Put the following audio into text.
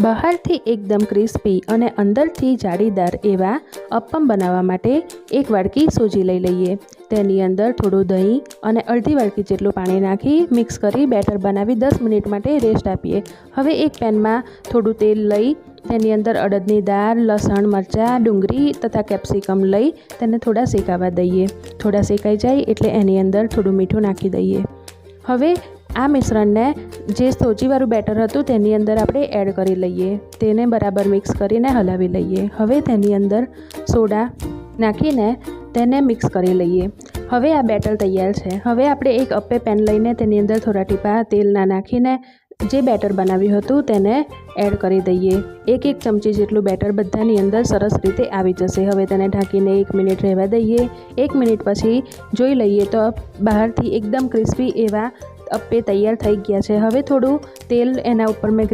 બહારથી એકદમ ક્રિસ્પી અને અંદરથી જાળીદાર એવા અપ્પમ બનાવવા માટે એક વાડકી સોજી લઈ લઈએ. તેની અંદર થોડું દહીં અને અડધી વાડકી જેટલું પાણી નાખી મિક્સ કરી બેટર બનાવી 10 મિનિટ માટે રેસ્ટ આપીએ. હવે એક પેનમાં થોડું તેલ લઈ તેની અંદર અડદની દાળ, લસણ, મરચાં, ડુંગળી તથા કેપ્સિકમ લઈ તેને થોડા શેકાવા દઈએ. થોડા શેકાઈ જાય એટલે એની અંદર થોડું મીઠું નાખી દઈએ. હવે આ મિશ્રણને જે સોજીવાળું બેટર હતું તેની અંદર આપણે એડ કરી લઈએ. તેને બરાબર મિક્સ કરીને હલાવી લઈએ. હવે તેની અંદર સોડા નાખીને તેને મિક્સ કરી લઈએ. હવે આ બેટર તૈયાર છે. હવે આપણે એક અપ્પે પેન લઈને તેની અંદર થોડા ટીપા તેલના નાખીને જે બેટર બનાવ્યું હતું તેને એડ કરી દઈએ. એક ચમચી જેટલું બેટર બધાની અંદર સરસ રીતે આવી જશે. હવે તેને ઢાંકીને 1 મિનિટ રહેવા દઈએ. 1 મિનિટ પછી જોઈ લઈએ તો બહારથી એકદમ ક્રિસ્પી એવા અપ્પે તૈયાર થઈ ગયા છે. હવે થોડું તેલ એના ઉપર મેં